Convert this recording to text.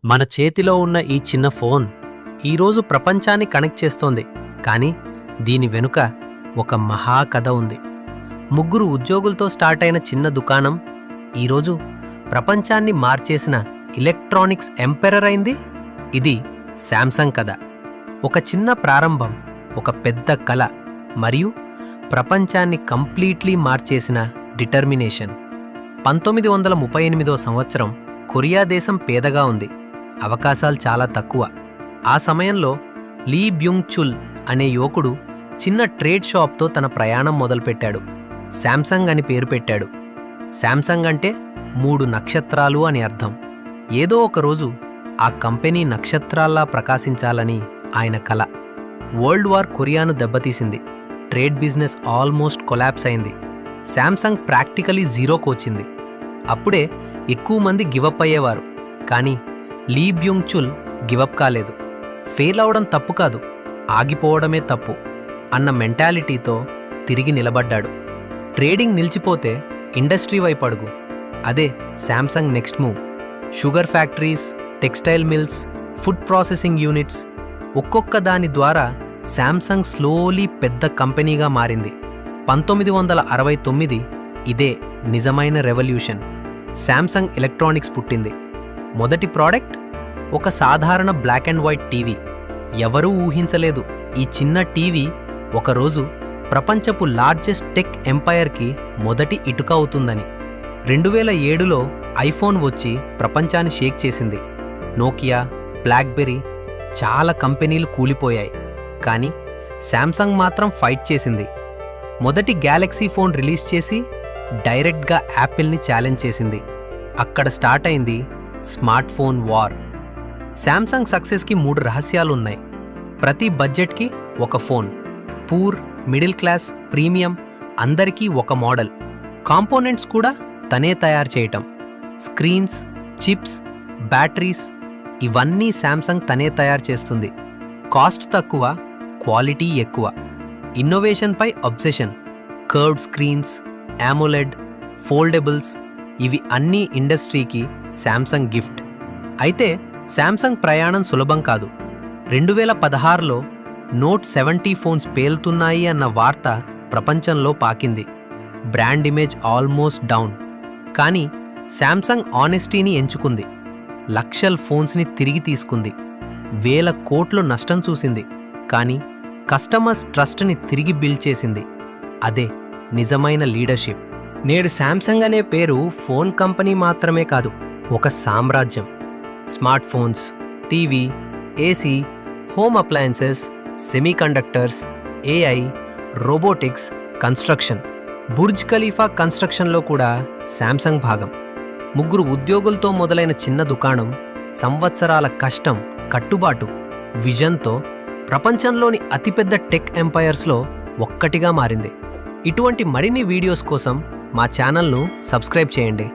మన చేతిలో ఉన్న ఈ చిన్న ఫోన్ ఈరోజు ప్రపంచాన్ని కనెక్ట్ చేస్తోంది. కానీ దీని వెనుక ఒక మహా కథ ఉంది. ముగ్గురు ఉద్యోగులతో స్టార్ట్ అయిన చిన్న దుకాణం ఈరోజు ప్రపంచాన్ని మార్చేసిన ఎలక్ట్రానిక్స్ ఎంపెరర్ అయింది. ఇది శాంసంగ్ కథ. ఒక చిన్న ప్రారంభం, ఒక పెద్ద కళ మరియు ప్రపంచాన్ని కంప్లీట్లీ మార్చేసిన డిటర్మినేషన్. 1938వ సంవత్సరం కొరియా దేశం పేదగా ఉంది. అవకాశాలు చాలా తక్కువ. ఆ సమయంలో లీ బ్యూంగ్ చుల్ అనే యువకుడు చిన్న ట్రేడ్ షాప్తో తన ప్రయాణం మొదలుపెట్టాడు. శాంసంగ్ అని పేరు పెట్టాడు. శాంసంగ్ అంటే 3 నక్షత్రాలు అని అర్థం. ఏదో ఒకరోజు ఆ కంపెనీ నక్షత్రాల్లా ప్రకాశించాలని ఆయన కల. వరల్డ్ వార్ కొరియాను దెబ్బతీసింది. ట్రేడ్ బిజినెస్ ఆల్మోస్ట్ కొలాప్స్ అయింది. శాంసంగ్ ప్రాక్టికలీ జీరోకు వచ్చింది. అప్పుడే ఎక్కువ మంది గివప్ అయ్యేవారు. కానీ లీ బ్యూంగ్ చుల్ గివప్ కాలేదు. ఫెయిల్ అవడం తప్పు కాదు, ఆగిపోవడమే తప్పు అన్న మెంటాలిటీతో తిరిగి నిలబడ్డాడు. ట్రేడింగ్ నిలిచిపోతే ఇండస్ట్రీ వైపు అడుగు. అదే Samsung next move. Sugar factories, textile mills, food processing units, ఒక్కొక్క దాని ద్వారా శాంసంగ్ స్లోలీ పెద్ద కంపెనీగా మారింది. 1969 ఇదే నిజమైన రెవల్యూషన్. శాంసంగ్ ఎలక్ట్రానిక్స్ పుట్టింది. మొదటి ప్రోడక్ట్ ఒక సాధారణ బ్లాక్ అండ్ వైట్ టీవీ. ఎవరూ ఊహించలేదు ఈ చిన్న టీవీ ఒకరోజు ప్రపంచపు లార్జెస్ట్ టెక్ ఎంపైర్కి మొదటి ఇటుక అవుతుందని. 2007లో ఐఫోన్ వచ్చి ప్రపంచాన్ని షేక్ చేసింది. నోకియా, బ్లాక్బెర్రీ, చాలా కంపెనీలు కూలిపోయాయి. కానీ శాంసంగ్ మాత్రం ఫైట్ చేసింది. మొదటి గ్యాలక్సీ ఫోన్ రిలీజ్ చేసి డైరెక్ట్గా యాపిల్ని ఛాలెంజ్ చేసింది. అక్కడ స్టార్ట్ అయింది స్మార్ట్ ఫోన్ వార్. శాంసంగ్ సక్సెస్కి 3 రహస్యాలున్నాయి. ప్రతి బడ్జెట్కి ఒక phone, poor, middle class, premium అందరికీ ఒక మోడల్. కాంపోనెంట్స్ కూడా తనే తయారు చేయటం. స్క్రీన్స్, చిప్స్, బ్యాటరీస్ ఇవన్నీ శాంసంగ్ తనే తయారు చేస్తుంది. కాస్ట్ తక్కువ, క్వాలిటీ ఎక్కువ. ఇన్నోవేషన్పై obsession. Curved screens, AMOLED, foldables ఇవి అన్నీ ఇండస్ట్రీకి శాంసంగ్ గిఫ్ట్. అయితే శాంసంగ్ ప్రయాణం సులభం కాదు. 2016లో నోట్ 70 ఫోన్స్ పేలుతున్నాయి అన్న వార్త ప్రపంచంలో పాకింది. Brand image almost down. కానీ శాంసంగ్ ఆనెస్టీని ఎంచుకుంది. లక్షల ఫోన్స్ని తిరిగి తీసుకుంది. వేల కోట్లు నష్టం చూసింది. కానీ కస్టమర్స్ ట్రస్ట్ని తిరిగి బిల్డ్ చేసింది. అదే నిజమైన లీడర్షిప్. నేడు శాంసంగ్ అనే పేరు ఫోన్ కంపెనీ మాత్రమే కాదు, ఒక సామ్రాజ్యం. Smart phones, TV, AC, home appliances, semiconductors, AI, robotics, construction. Burj Khalifa కన్స్ట్రక్షన్లో కూడా శాంసంగ్ భాగం. 3 ఉద్యోగులతో మొదలైన చిన్న దుకాణం సంవత్సరాల కష్టం, కట్టుబాటు, విజన్తో ప్రపంచంలోని అతిపెద్ద టెక్ ఎంపైర్స్లో ఒక్కటిగా మారింది. ఇటువంటి మరిన్ని వీడియోస్ కోసం మా ఛానల్ను సబ్స్క్రైబ్ చేయండి.